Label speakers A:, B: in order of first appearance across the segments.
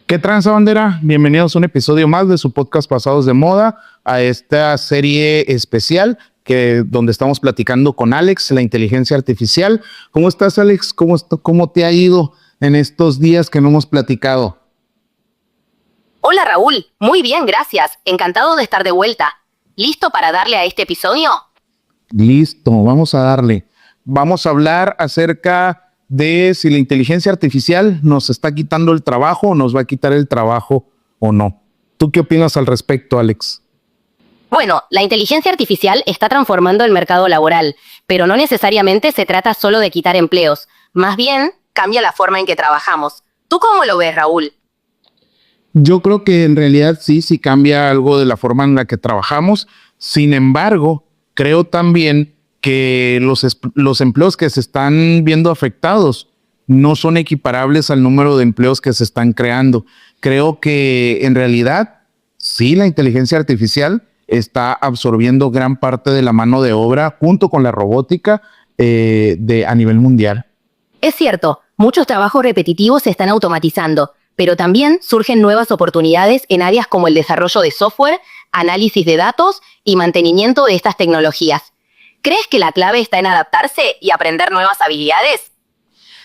A: ¿Qué tranza, bandera? Bienvenidos a un episodio más de su podcast Pasados de Moda, a esta serie especial donde estamos platicando con Alex, la inteligencia artificial. ¿Cómo estás, Alex? ¿Cómo te ha ido en estos días que no hemos platicado?
B: Hola, Raúl. Muy bien, gracias. Encantado de estar de vuelta. ¿Listo para darle a este episodio?
A: Listo, vamos a darle. Vamos a hablar acerca de si la inteligencia artificial nos está quitando el trabajo o nos va a quitar el trabajo o no. ¿Tú qué opinas al respecto, Alex?
B: Bueno, la inteligencia artificial está transformando el mercado laboral, pero no necesariamente se trata solo de quitar empleos. Más bien, cambia la forma en que trabajamos. ¿Tú cómo lo ves, Raúl?
A: Yo creo que en realidad sí cambia algo de la forma en la que trabajamos. Sin embargo, creo también que los empleos que se están viendo afectados no son equiparables al número de empleos que se están creando. Creo que en realidad sí la inteligencia artificial está absorbiendo gran parte de la mano de obra junto con la robótica a nivel mundial.
B: Es cierto, muchos trabajos repetitivos se están automatizando, pero también surgen nuevas oportunidades en áreas como el desarrollo de software, análisis de datos y mantenimiento de estas tecnologías. ¿Crees que la clave está en adaptarse y aprender nuevas habilidades?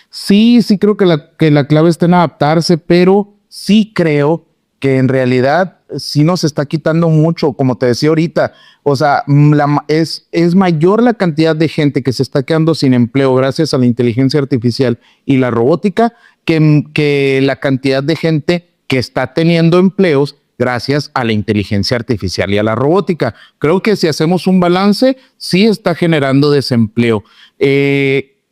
A: Sí creo que la clave está en adaptarse, pero sí creo que en realidad sí nos está quitando mucho, como te decía ahorita. O sea, es mayor la cantidad de gente que se está quedando sin empleo gracias a la inteligencia artificial y la robótica que la cantidad de gente que está teniendo empleos gracias a la inteligencia artificial y a la robótica. Creo que si hacemos un balance, sí está generando desempleo.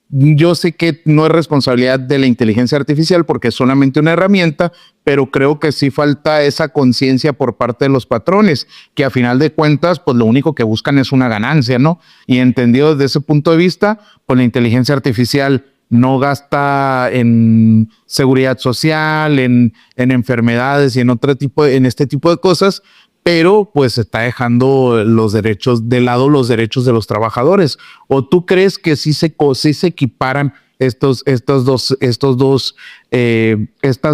A: Yo sé que no es responsabilidad de la inteligencia artificial porque es solamente una herramienta, pero creo que sí falta esa conciencia por parte de los patrones, que a final de cuentas, pues lo único que buscan es una ganancia, ¿no? Y entendido desde ese punto de vista, pues la inteligencia artificial no gasta en seguridad social, en enfermedades y en este tipo de cosas, pero pues está dejando los derechos de lado, los derechos de los trabajadores. ¿O tú crees que sí se equiparan estas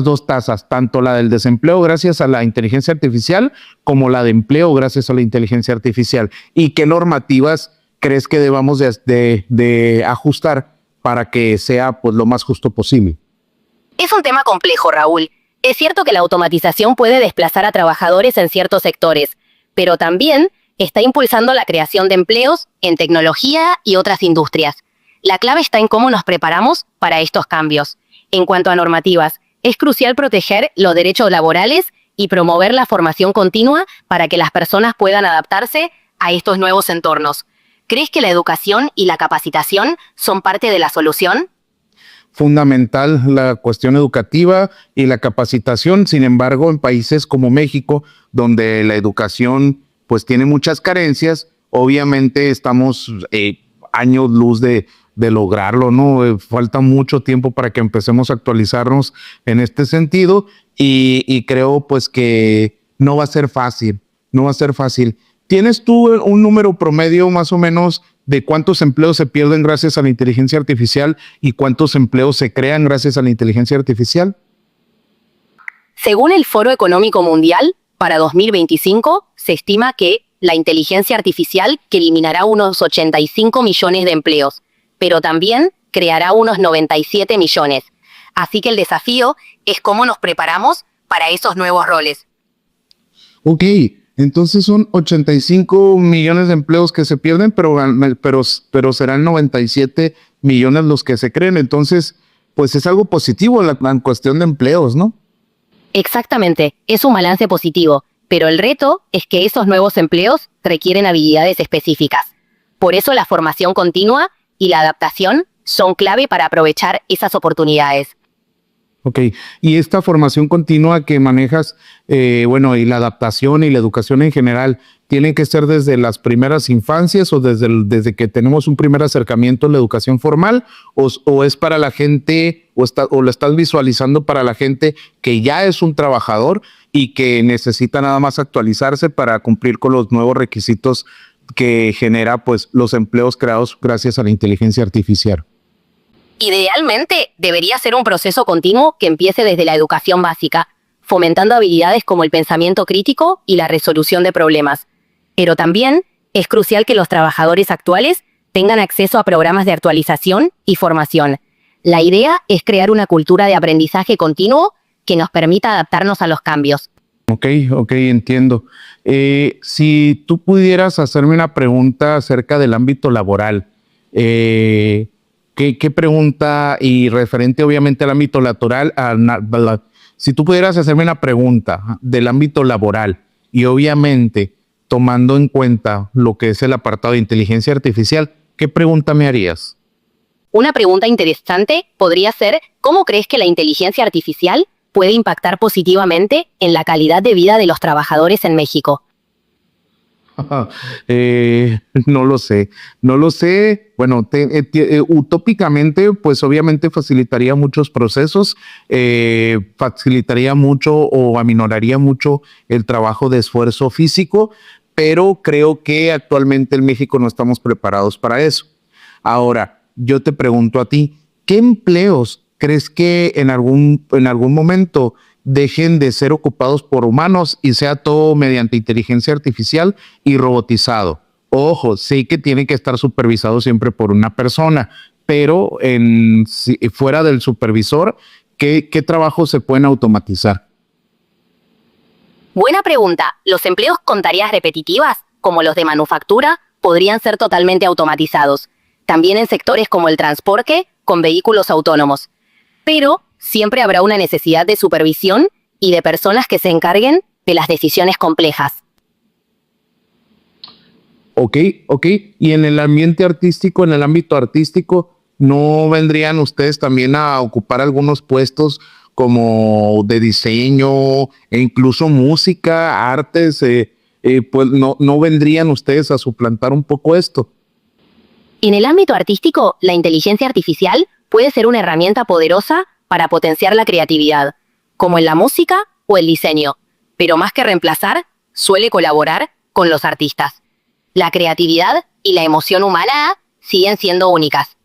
A: dos tasas, tanto la del desempleo gracias a la inteligencia artificial como la de empleo gracias a la inteligencia artificial? ¿Y qué normativas crees que debamos de ajustar para que sea pues lo más justo posible?
B: Es un tema complejo, Raúl. Es cierto que la automatización puede desplazar a trabajadores en ciertos sectores, pero también está impulsando la creación de empleos en tecnología y otras industrias. La clave está en cómo nos preparamos para estos cambios. En cuanto a normativas, es crucial proteger los derechos laborales y promover la formación continua para que las personas puedan adaptarse a estos nuevos entornos. ¿Crees que la educación y la capacitación son parte de la solución?
A: Fundamental la cuestión educativa y la capacitación. Sin embargo, en países como México, donde la educación pues tiene muchas carencias, obviamente estamos años luz de lograrlo, ¿no? Falta mucho tiempo para que empecemos a actualizarnos en este sentido y creo pues que no va a ser fácil. ¿Tienes tú un número promedio más o menos de cuántos empleos se pierden gracias a la inteligencia artificial y cuántos empleos se crean gracias a la inteligencia artificial?
B: Según el Foro Económico Mundial, para 2025 se estima que la inteligencia artificial que eliminará unos 85 millones de empleos, pero también creará unos 97 millones. Así que el desafío es cómo nos preparamos para esos nuevos roles.
A: Ok. Entonces son 85 millones de empleos que se pierden, pero serán 97 millones los que se creen. Entonces, pues es algo positivo en cuestión de empleos, ¿no?
B: Exactamente, es un balance positivo, pero el reto es que esos nuevos empleos requieren habilidades específicas. Por eso la formación continua y la adaptación son clave para aprovechar esas oportunidades.
A: Ok, y esta formación continua que manejas, y la adaptación y la educación en general, ¿tienen que ser desde las primeras infancias o desde que tenemos un primer acercamiento a la educación formal? ¿O es para la gente, o lo estás visualizando para la gente que ya es un trabajador y que necesita nada más actualizarse para cumplir con los nuevos requisitos que genera pues, los empleos creados gracias a la inteligencia artificial?
B: Idealmente, debería ser un proceso continuo que empiece desde la educación básica, fomentando habilidades como el pensamiento crítico y la resolución de problemas. Pero también es crucial que los trabajadores actuales tengan acceso a programas de actualización y formación. La idea es crear una cultura de aprendizaje continuo que nos permita adaptarnos a los cambios.
A: Ok, entiendo. Si tú pudieras hacerme una pregunta acerca del ámbito laboral, ¿qué pregunta y referente obviamente al ámbito laboral, si tú pudieras hacerme una pregunta del ámbito laboral y obviamente tomando en cuenta lo que es el apartado de inteligencia artificial, ¿qué pregunta me harías?
B: Una pregunta interesante podría ser, ¿cómo crees que la inteligencia artificial puede impactar positivamente en la calidad de vida de los trabajadores en México?
A: No lo sé. Bueno, utópicamente, pues obviamente facilitaría muchos procesos, facilitaría mucho o aminoraría mucho el trabajo de esfuerzo físico, pero creo que actualmente en México no estamos preparados para eso. Ahora, yo te pregunto a ti, ¿qué empleos crees que en algún momento dejen de ser ocupados por humanos y sea todo mediante inteligencia artificial y robotizado? Ojo, sí que tiene que estar supervisado siempre por una persona, pero fuera del supervisor, ¿qué trabajos se pueden automatizar?
B: Buena pregunta. Los empleos con tareas repetitivas, como los de manufactura, podrían ser totalmente automatizados. También en sectores como el transporte, con vehículos autónomos. Pero siempre habrá una necesidad de supervisión y de personas que se encarguen de las decisiones complejas.
A: Ok. Y en el ambiente artístico, en el ámbito artístico, ¿no vendrían ustedes también a ocupar algunos puestos como de diseño e incluso música, artes? Pues no vendrían ustedes a suplantar un poco esto.
B: En el ámbito artístico, la inteligencia artificial puede ser una herramienta poderosa para potenciar la creatividad, como en la música o el diseño, pero más que reemplazar, suele colaborar con los artistas. La creatividad y la emoción humana siguen siendo únicas.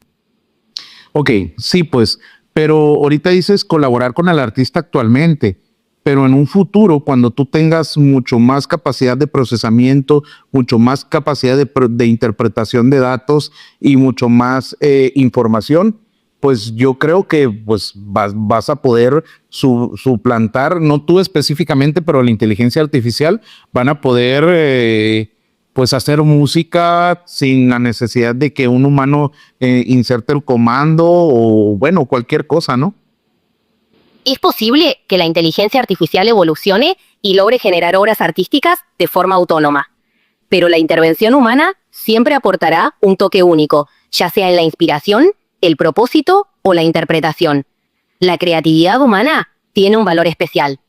A: Ok, sí, pues, pero ahorita dices colaborar con el artista actualmente, pero en un futuro, cuando tú tengas mucho más capacidad de procesamiento, mucho más capacidad de interpretación de datos y mucho más información, pues yo creo que pues vas a poder suplantar, no tú específicamente, pero la inteligencia artificial van a poder pues hacer música sin la necesidad de que un humano inserte el comando o bueno, cualquier cosa, ¿no?
B: Es posible que la inteligencia artificial evolucione y logre generar obras artísticas de forma autónoma. Pero la intervención humana siempre aportará un toque único, ya sea en la inspiración, el propósito o la interpretación. La creatividad humana tiene un valor especial.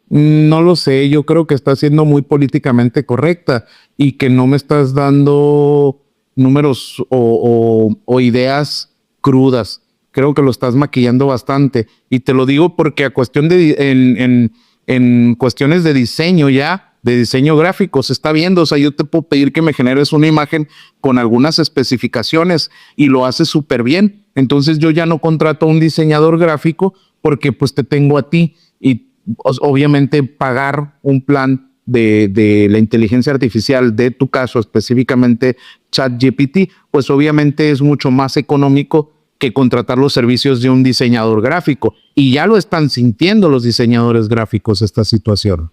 A: No lo sé, yo creo que estás siendo muy políticamente correcta y que no me estás dando números o ideas crudas. Creo que lo estás maquillando bastante y te lo digo porque a cuestión en cuestiones de diseño ya, de diseño gráfico, se está viendo. O sea, yo te puedo pedir que me generes una imagen con algunas especificaciones y lo haces súper bien. Entonces yo ya no contrato a un diseñador gráfico porque pues te tengo a ti y obviamente pagar un plan de la inteligencia artificial, de tu caso específicamente ChatGPT, pues obviamente es mucho más económico que contratar los servicios de un diseñador gráfico. Y ya lo están sintiendo los diseñadores gráficos esta situación.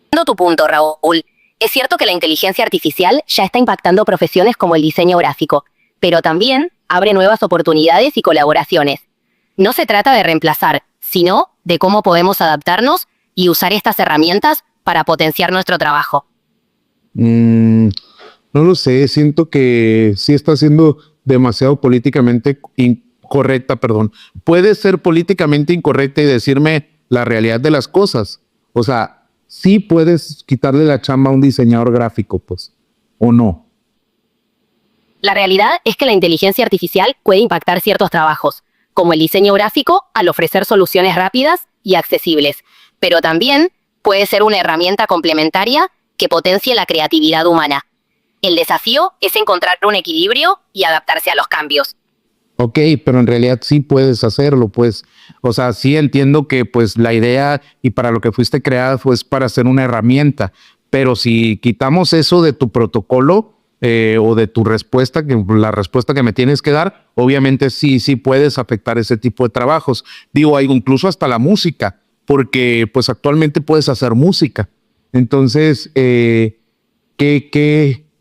B: Entiendo tu punto, Raúl. Es cierto que la inteligencia artificial ya está impactando profesiones como el diseño gráfico, pero también abre nuevas oportunidades y colaboraciones. No se trata de reemplazar, sino de cómo podemos adaptarnos y usar estas herramientas para potenciar nuestro trabajo.
A: No lo sé, siento que sí está siendo demasiado políticamente incorrecta, perdón. Puede ser políticamente incorrecta y decirme la realidad de las cosas. O sea, sí puedes quitarle la chamba a un diseñador gráfico, pues, o no.
B: La realidad es que la inteligencia artificial puede impactar ciertos trabajos, como el diseño gráfico, al ofrecer soluciones rápidas y accesibles, pero también puede ser una herramienta complementaria que potencie la creatividad humana. El desafío es encontrar un equilibrio y adaptarse a los cambios.
A: Ok, pero en realidad sí puedes hacerlo, pues. O sea, sí entiendo que pues la idea y para lo que fuiste creada fue para ser una herramienta, pero si quitamos eso de tu protocolo o de tu respuesta, que la respuesta que me tienes que dar, obviamente sí puedes afectar ese tipo de trabajos. Digo, hay incluso hasta la música, porque pues actualmente puedes hacer música. Entonces, qué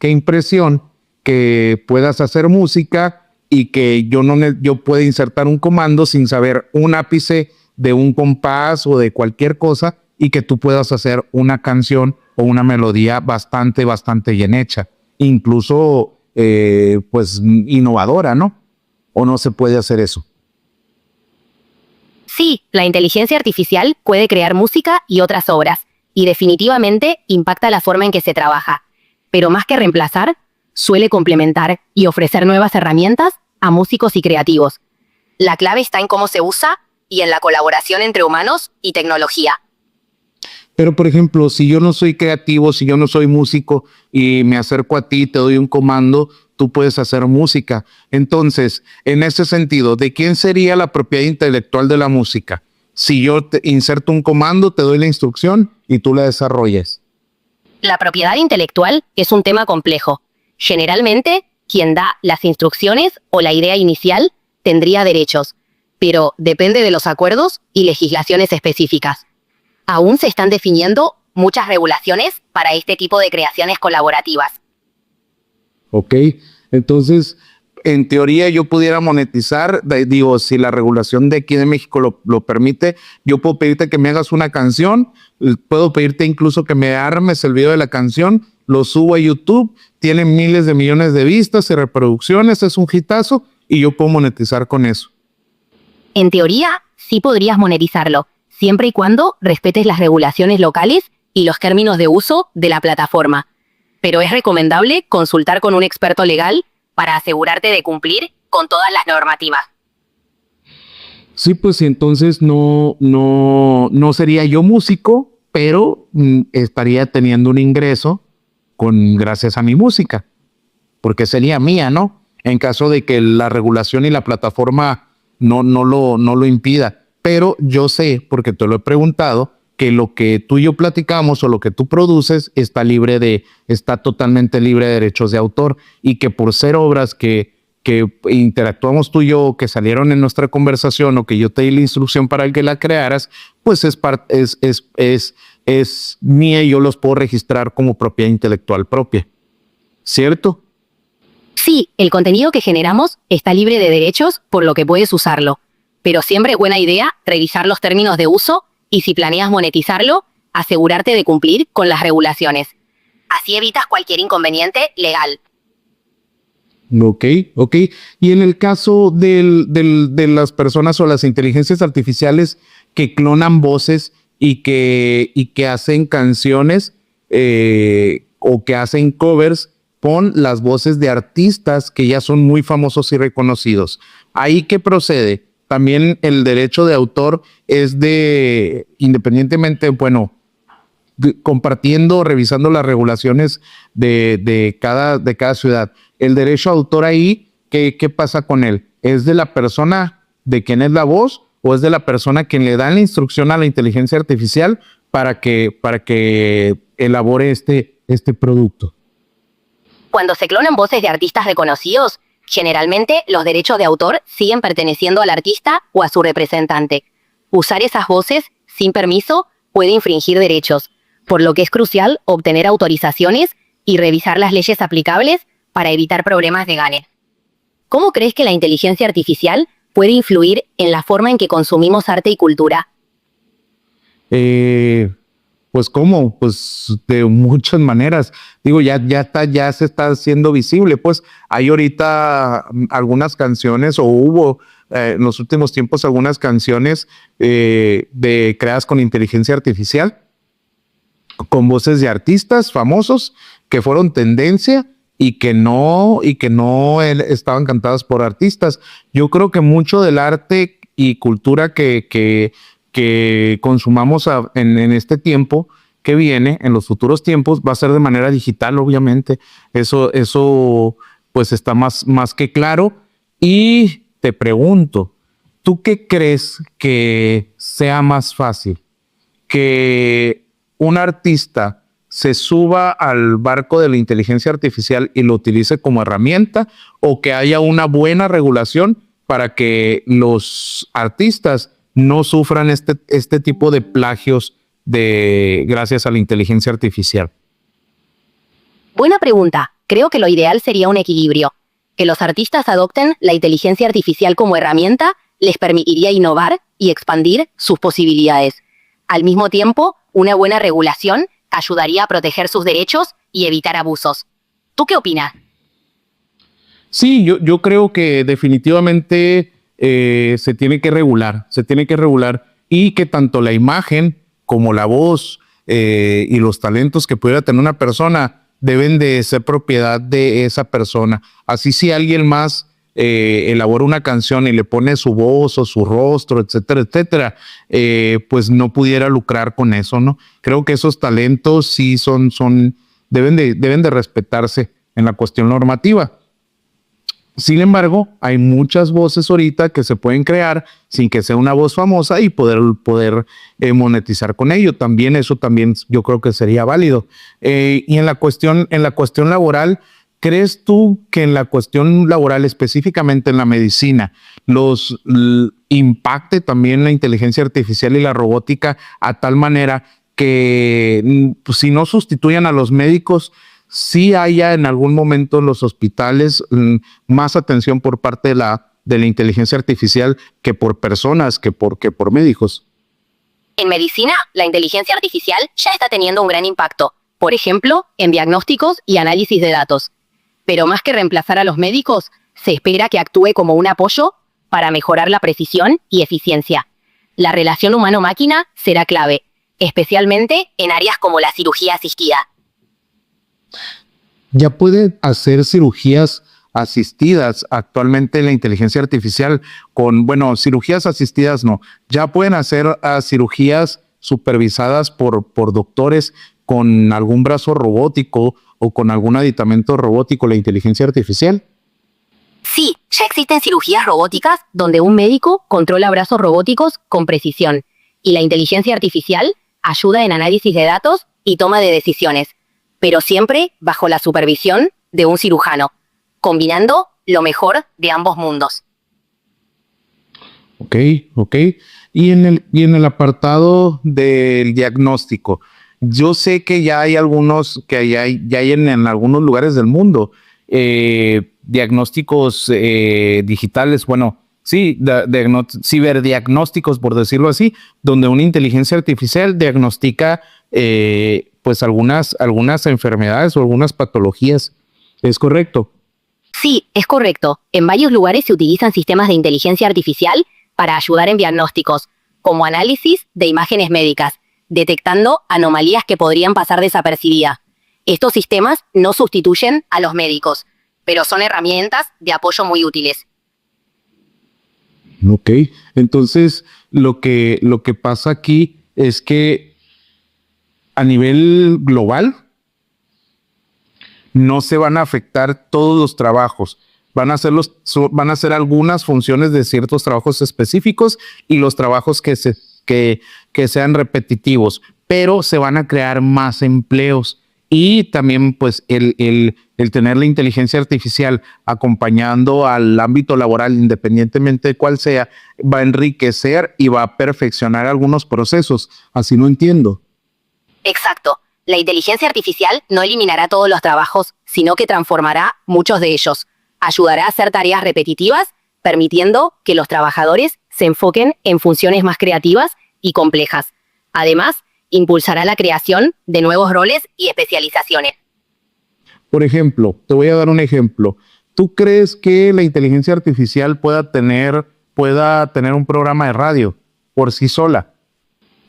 A: impresión que puedas hacer música y que yo pueda insertar un comando sin saber un ápice de un compás o de cualquier cosa y que tú puedas hacer una canción o una melodía bastante bien hecha, incluso pues innovadora, ¿no? ¿O no se puede hacer eso?
B: Sí, la inteligencia artificial puede crear música y otras obras, y definitivamente impacta la forma en que se trabaja. Pero más que reemplazar, suele complementar y ofrecer nuevas herramientas a músicos y creativos. La clave está en cómo se usa y en la colaboración entre humanos y tecnología.
A: Pero, por ejemplo, si yo no soy creativo, si yo no soy músico y me acerco a ti, te doy un comando, tú puedes hacer música. Entonces, en ese sentido, ¿de quién sería la propiedad intelectual de la música? Si yo te inserto un comando, te doy la instrucción y tú la desarrolles.
B: La propiedad intelectual es un tema complejo. Generalmente, quien da las instrucciones o la idea inicial tendría derechos, pero depende de los acuerdos y legislaciones específicas. Aún se están definiendo muchas regulaciones para este tipo de creaciones colaborativas.
A: ¿Ok? Entonces, en teoría yo pudiera monetizar, digo, si la regulación de aquí de México lo permite, yo puedo pedirte que me hagas una canción, puedo pedirte incluso que me armes el video de la canción, lo subo a YouTube, tiene miles de millones de vistas y reproducciones, es un hitazo y yo puedo monetizar con eso.
B: En teoría, sí podrías monetizarlo, siempre y cuando respetes las regulaciones locales y los términos de uso de la plataforma. Pero es recomendable consultar con un experto legal para asegurarte de cumplir con todas las normativas.
A: Sí, pues entonces no sería yo músico, pero estaría teniendo un ingreso gracias a mi música, porque sería mía, ¿no? En caso de que la regulación y la plataforma no lo impida. Pero yo sé, porque te lo he preguntado, que lo que tú y yo platicamos o lo que tú produces está totalmente libre de derechos de autor y que por ser obras que interactuamos tú y yo, que salieron en nuestra conversación o que yo te di la instrucción para que la crearas, pues es mía y yo los puedo registrar como propiedad intelectual propia. ¿Cierto?
B: Sí, el contenido que generamos está libre de derechos, por lo que puedes usarlo. Pero siempre es buena idea revisar los términos de uso y si planeas monetizarlo, asegurarte de cumplir con las regulaciones. Así evitas cualquier inconveniente legal.
A: Ok. Y en el caso de las personas o las inteligencias artificiales que clonan voces y que hacen canciones o que hacen covers con las voces de artistas que ya son muy famosos y reconocidos. ¿Ahí qué procede? También el derecho de autor es independientemente, bueno, compartiendo, revisando las regulaciones de cada ciudad. El derecho a autor ahí, ¿qué pasa con él? ¿Es de la persona de quien es la voz o es de la persona quien le da la instrucción a la inteligencia artificial para que elabore este producto?
B: Cuando se clonan voces de artistas reconocidos, generalmente los derechos de autor siguen perteneciendo al artista o a su representante. Usar esas voces sin permiso puede infringir derechos, por lo que es crucial obtener autorizaciones y revisar las leyes aplicables para evitar problemas legales. ¿Cómo crees que la inteligencia artificial puede influir en la forma en que consumimos arte y cultura?
A: Pues cómo, pues de muchas maneras. Digo, ya se está haciendo visible. Pues hay ahorita algunas canciones, o hubo en los últimos tiempos algunas canciones creadas con inteligencia artificial, con voces de artistas famosos que fueron tendencia y que no estaban cantadas por artistas. Yo creo que mucho del arte y cultura que consumamos en este tiempo que viene, en los futuros tiempos, va a ser de manera digital, obviamente. Eso pues está más que claro. Y te pregunto, ¿tú qué crees que sea más fácil? ¿Que un artista se suba al barco de la inteligencia artificial y lo utilice como herramienta, o que haya una buena regulación para que los artistas no sufran este tipo de plagios gracias a la inteligencia artificial?
B: Buena pregunta. Creo que lo ideal sería un equilibrio. Que los artistas adopten la inteligencia artificial como herramienta les permitiría innovar y expandir sus posibilidades. Al mismo tiempo, una buena regulación ayudaría a proteger sus derechos y evitar abusos. ¿Tú qué opinas?
A: Sí, yo creo que definitivamente se tiene que regular, y que tanto la imagen como la voz y los talentos que pudiera tener una persona deben de ser propiedad de esa persona. Así, si alguien más elabora una canción y le pone su voz o su rostro, etcétera, etcétera, pues no pudiera lucrar con eso, ¿no? Creo que esos talentos sí deben de respetarse en la cuestión normativa. Sin embargo, hay muchas voces ahorita que se pueden crear sin que sea una voz famosa y poder monetizar con ello. Eso también yo creo que sería válido. Y en la cuestión laboral, ¿crees tú que en la cuestión laboral, específicamente en la medicina, impacte también la inteligencia artificial y la robótica a tal manera que, pues, si no sustituyan a los médicos, sí haya en algún momento en los hospitales más atención por parte de la inteligencia artificial que por personas, que por médicos?
B: En medicina, la inteligencia artificial ya está teniendo un gran impacto, por ejemplo, en diagnósticos y análisis de datos. Pero más que reemplazar a los médicos, se espera que actúe como un apoyo para mejorar la precisión y eficiencia. La relación humano-máquina será clave, especialmente en áreas como la cirugía asistida.
A: Ya puede hacer cirugías asistidas actualmente la inteligencia artificial cirugías asistidas no, ya pueden hacer cirugías supervisadas por doctores con algún brazo robótico o con algún aditamento robótico, la inteligencia artificial.
B: Sí, ya existen cirugías robóticas donde un médico controla brazos robóticos con precisión y la inteligencia artificial ayuda en análisis de datos y toma de decisiones, pero siempre bajo la supervisión de un cirujano, combinando lo mejor de ambos mundos.
A: Ok. Y en el apartado del diagnóstico, yo sé que ya hay en algunos lugares del mundo diagnósticos digitales, ciberdiagnósticos, por decirlo así, donde una inteligencia artificial diagnostica pues algunas enfermedades o algunas patologías. ¿Es correcto?
B: Sí, es correcto. En varios lugares se utilizan sistemas de inteligencia artificial para ayudar en diagnósticos, como análisis de imágenes médicas, detectando anomalías que podrían pasar desapercibidas. Estos sistemas no sustituyen a los médicos, pero son herramientas de apoyo muy útiles.
A: Ok, entonces lo que pasa aquí es que a nivel global no se van a afectar todos los trabajos. Van a ser algunas funciones de ciertos trabajos específicos y los trabajos que sean repetitivos, pero se van a crear más empleos. Y también, pues, el tener la inteligencia artificial acompañando al ámbito laboral, independientemente de cuál sea, va a enriquecer y va a perfeccionar algunos procesos. Así no entiendo.
B: Exacto. La inteligencia artificial no eliminará todos los trabajos, sino que transformará muchos de ellos. Ayudará a hacer tareas repetitivas, permitiendo que los trabajadores se enfoquen en funciones más creativas y complejas. Además, impulsará la creación de nuevos roles y especializaciones.
A: Por ejemplo, te voy a dar un ejemplo. ¿Tú crees que la inteligencia artificial pueda tener un programa de radio por sí sola?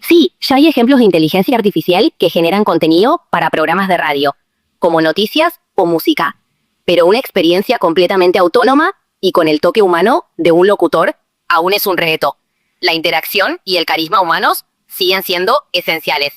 B: Sí, ya hay ejemplos de inteligencia artificial que generan contenido para programas de radio, como noticias o música, pero una experiencia completamente autónoma y con el toque humano de un locutor aún es un reto. La interacción y el carisma humanos siguen siendo esenciales.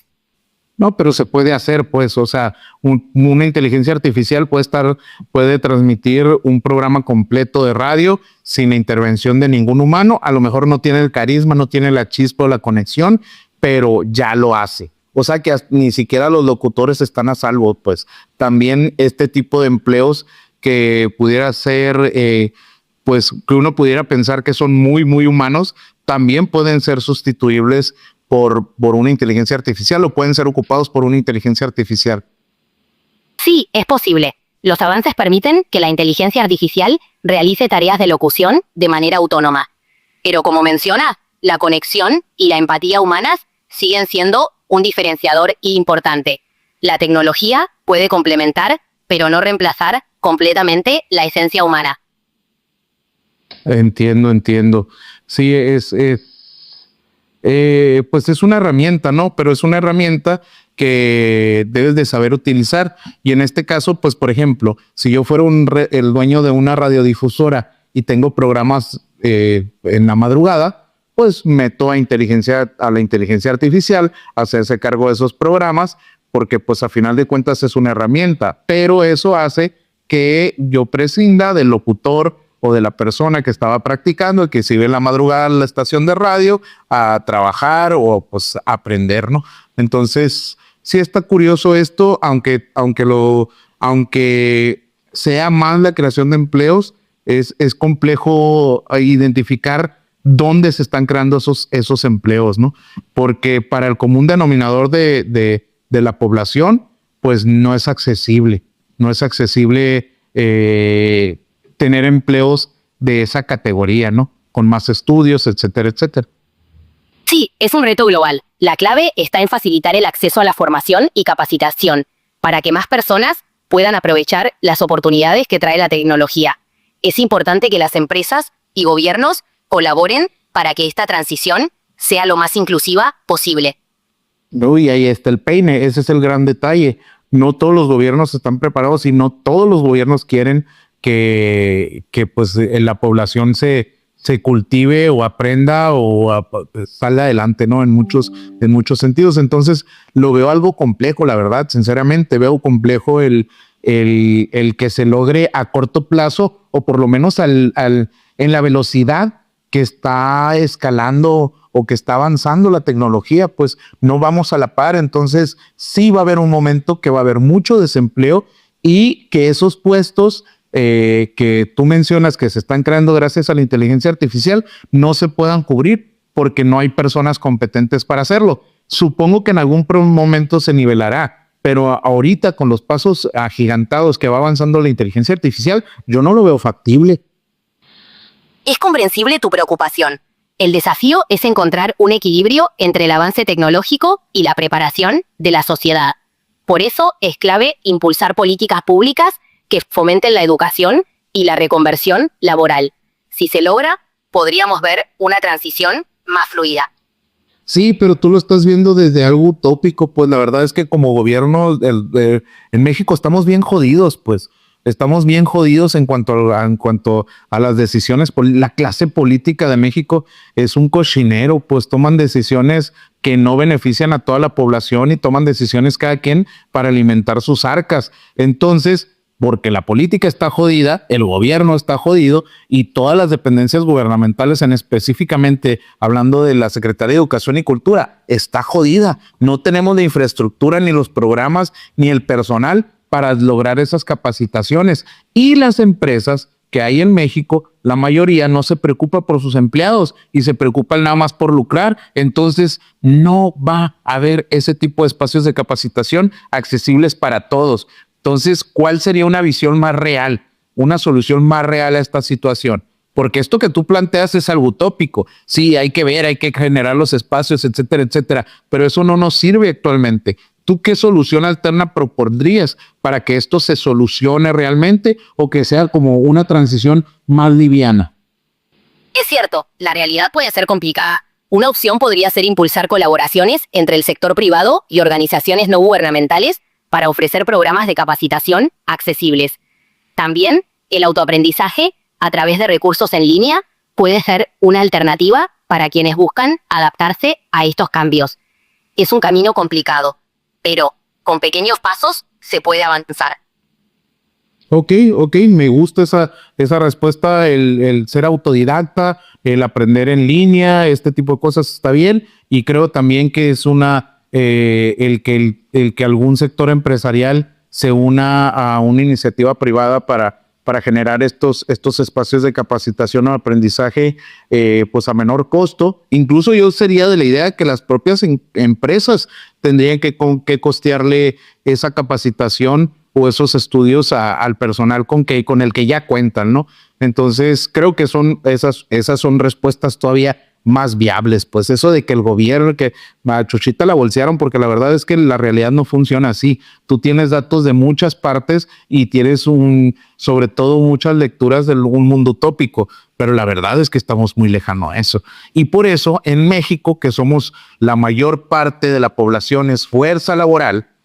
A: No, pero se puede hacer, pues, o sea, una inteligencia artificial puede transmitir un programa completo de radio sin la intervención de ningún humano. A lo mejor no tiene el carisma, no tiene la chispa o la conexión, pero ya lo hace. O sea que ni siquiera los locutores están a salvo, pues. También este tipo de empleos que pudiera ser, pues, que uno pudiera pensar que son muy, muy humanos, también pueden ser sustituibles por una inteligencia artificial o pueden ser ocupados por una inteligencia artificial.
B: Sí, es posible. Los avances permiten que la inteligencia artificial realice tareas de locución de manera autónoma. Pero como menciona, la conexión y la empatía humanas siguen siendo un diferenciador importante. La tecnología puede complementar, pero no reemplazar completamente la esencia humana.
A: Entiendo. Sí, pues es una herramienta, ¿no? Pero es una herramienta que debes de saber utilizar. Y en este caso, pues, por ejemplo, si yo fuera el dueño de una radiodifusora y tengo programas en la madrugada, pues meto a la inteligencia artificial a hacerse cargo de esos programas, porque pues a final de cuentas es una herramienta. Pero eso hace que yo prescinda del locutor o de la persona que estaba practicando y que se iba en la madrugada a la estación de radio a trabajar o pues a aprender, ¿no? Entonces, sí está curioso esto, aunque sea más la creación de empleos, es complejo identificar dónde se están creando esos empleos, ¿no? Porque para el común denominador de la población, pues no es accesible. No es accesible tener empleos de esa categoría, ¿no? Con más estudios, etcétera, etcétera.
B: Sí, es un reto global. La clave está en facilitar el acceso a la formación y capacitación para que más personas puedan aprovechar las oportunidades que trae la tecnología. Es importante que las empresas y gobiernos colaboren para que esta transición sea lo más inclusiva posible.
A: No, y ahí está el peine, ese es el gran detalle. No todos los gobiernos están preparados y no todos los gobiernos quieren que pues la población se cultive o aprenda o salga adelante, ¿no? En muchos sentidos. Entonces lo veo algo complejo, la verdad, sinceramente veo complejo el que se logre a corto plazo o por lo menos en la velocidad que está escalando o que está avanzando la tecnología, pues no vamos a la par. Entonces sí va a haber un momento que va a haber mucho desempleo y que esos puestos que tú mencionas que se están creando gracias a la inteligencia artificial no se puedan cubrir porque no hay personas competentes para hacerlo. Supongo que en algún momento se nivelará, pero ahorita con los pasos agigantados que va avanzando la inteligencia artificial, yo no lo veo factible.
B: Es comprensible tu preocupación. El desafío es encontrar un equilibrio entre el avance tecnológico y la preparación de la sociedad. Por eso es clave impulsar políticas públicas que fomenten la educación y la reconversión laboral. Si se logra, podríamos ver una transición más fluida.
A: Sí, pero tú lo estás viendo desde algo utópico, pues la verdad es que como gobierno en México estamos bien jodidos, pues. Estamos bien jodidos en cuanto a las decisiones. La clase política de México es un cochinero, pues toman decisiones que no benefician a toda la población y toman decisiones cada quien para alimentar sus arcas. Entonces, porque la política está jodida, el gobierno está jodido y todas las dependencias gubernamentales, específicamente hablando de la Secretaría de Educación y Cultura, está jodida. No tenemos la infraestructura, ni los programas, ni el personal para lograr esas capacitaciones. Y las empresas que hay en México, la mayoría no se preocupa por sus empleados y se preocupan nada más por lucrar. Entonces no va a haber ese tipo de espacios de capacitación accesibles para todos. Entonces, ¿cuál sería una visión más real, una solución más real a esta situación? Porque esto que tú planteas es algo utópico. Sí, hay que ver, hay que generar los espacios, etcétera, etcétera, pero eso no nos sirve actualmente. ¿Tú qué solución alterna propondrías para que esto se solucione realmente o que sea como una transición más liviana?
B: Es cierto, la realidad puede ser complicada. Una opción podría ser impulsar colaboraciones entre el sector privado y organizaciones no gubernamentales para ofrecer programas de capacitación accesibles. También, el autoaprendizaje a través de recursos en línea puede ser una alternativa para quienes buscan adaptarse a estos cambios. Es un camino complicado, pero con pequeños pasos se puede avanzar.
A: Ok, me gusta esa respuesta, el ser autodidacta, el aprender en línea, este tipo de cosas está bien, y creo también que es el que algún sector empresarial se una a una iniciativa privada para generar estos espacios de capacitación o aprendizaje pues a menor costo. Incluso yo sería de la idea que las propias empresas tendrían que costearle esa capacitación o esos estudios al personal con el que ya cuentan, ¿no? Entonces, creo que esas son respuestas todavía más viables, pues eso de que el gobierno, que a Chuchita la bolsearon, porque la verdad es que la realidad no funciona así. Tú tienes datos de muchas partes y tienes sobre todo muchas lecturas de un mundo utópico, pero la verdad es que estamos muy lejanos a eso. Y por eso en México, que somos la mayor parte de la población, es fuerza laboral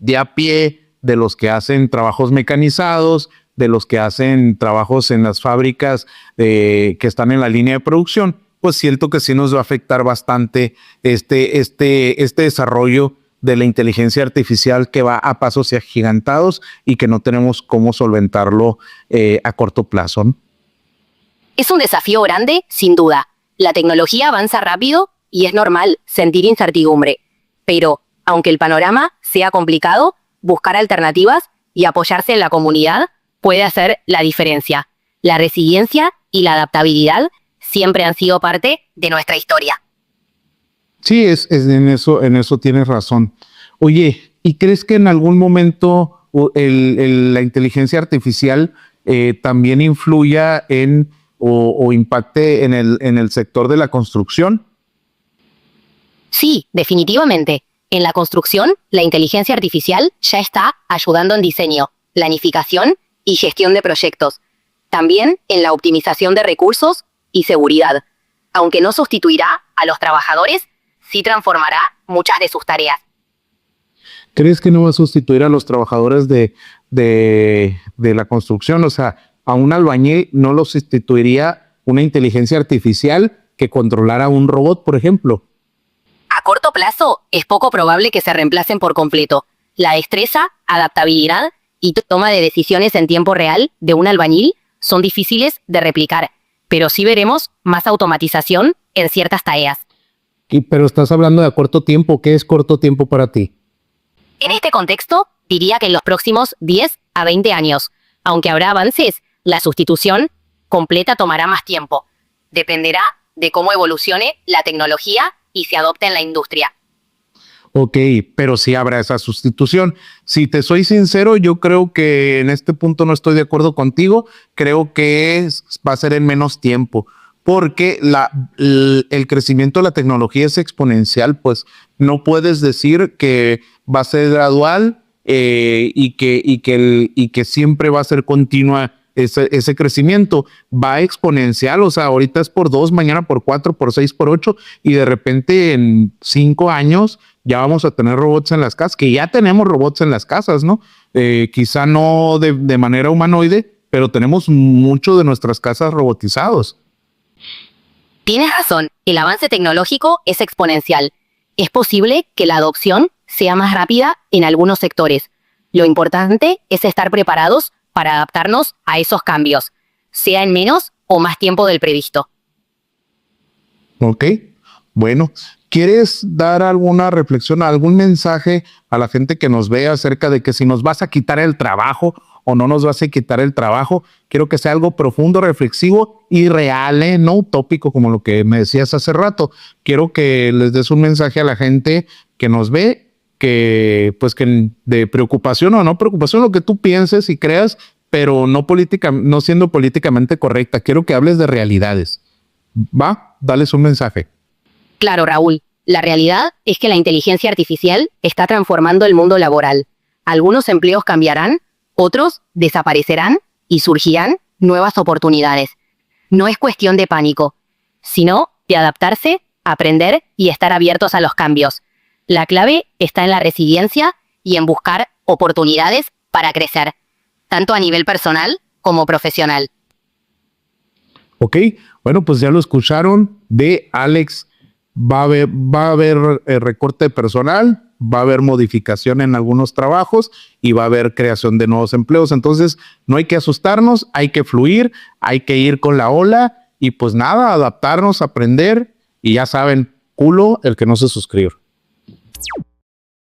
A: de a pie, de los que hacen trabajos mecanizados, de los que hacen trabajos en las fábricas que están en la línea de producción, pues siento que sí nos va a afectar bastante este desarrollo de la inteligencia artificial que va a pasos agigantados y que no tenemos cómo solventarlo a corto plazo, ¿no?
B: Es un desafío grande, sin duda. La tecnología avanza rápido y es normal sentir incertidumbre. Pero, aunque el panorama sea complicado, buscar alternativas y apoyarse en la comunidad puede hacer la diferencia. La resiliencia y la adaptabilidad siempre han sido parte de nuestra historia.
A: Sí, en eso tienes razón. Oye, ¿y crees que en algún momento la inteligencia artificial también influya o impacte en el sector de la construcción?
B: Sí, definitivamente. En la construcción, la inteligencia artificial ya está ayudando en diseño, planificación y gestión de proyectos. También en la optimización de recursos y seguridad. Aunque no sustituirá a los trabajadores, sí transformará muchas de sus tareas.
A: ¿Crees que no va a sustituir a los trabajadores de la construcción? O sea, a un albañil no lo sustituiría una inteligencia artificial que controlara un robot, por ejemplo.
B: A corto plazo, es poco probable que se reemplacen por completo. La destreza, adaptabilidad y toma de decisiones en tiempo real de un albañil son difíciles de replicar, pero sí veremos más automatización en ciertas tareas.
A: Pero estás hablando de a corto tiempo. ¿Qué es corto tiempo para ti?
B: En este contexto, diría que en los próximos 10 a 20 años, aunque habrá avances, la sustitución completa tomará más tiempo. Dependerá de cómo evolucione la tecnología y se adopte en la industria.
A: Ok, pero sí habrá esa sustitución. Si te soy sincero, yo creo que en este punto no estoy de acuerdo contigo. Creo que va a ser en menos tiempo, porque el crecimiento de la tecnología es exponencial, pues no puedes decir que va a ser gradual y que siempre va a ser continua. Ese crecimiento va exponencial, o sea, ahorita es por 2, mañana por 4, por 6, por 8, y de repente en 5 años ya vamos a tener robots en las casas, que ya tenemos robots en las casas, ¿no? Quizá no de manera humanoide, pero tenemos mucho de nuestras casas robotizados.
B: Tienes razón, el avance tecnológico es exponencial. Es posible que la adopción sea más rápida en algunos sectores. Lo importante es estar preparados para adaptarnos a esos cambios, sea en menos o más tiempo del previsto.
A: Ok, bueno, ¿quieres dar alguna reflexión, algún mensaje a la gente que nos ve acerca de que si nos vas a quitar el trabajo o no nos vas a quitar el trabajo? Quiero que sea algo profundo, reflexivo y real, no utópico como lo que me decías hace rato. Quiero que les des un mensaje a la gente que nos ve, que de preocupación o no preocupación, lo que tú pienses y creas, pero no siendo políticamente correcta. Quiero que hables de realidades. ¿Va? Dales un mensaje.
B: Claro, Raúl. La realidad es que la inteligencia artificial está transformando el mundo laboral. Algunos empleos cambiarán, otros desaparecerán y surgirán nuevas oportunidades. No es cuestión de pánico, sino de adaptarse, aprender y estar abiertos a los cambios. La clave está en la resiliencia y en buscar oportunidades para crecer, tanto a nivel personal como profesional.
A: Ok, bueno, pues ya lo escucharon de Alex va a haber recorte de personal, va a haber modificación en algunos trabajos y va a haber creación de nuevos empleos. Entonces, no hay que asustarnos, hay que fluir, hay que ir con la ola y pues nada, adaptarnos, aprender y ya saben, culo el que no se suscribe.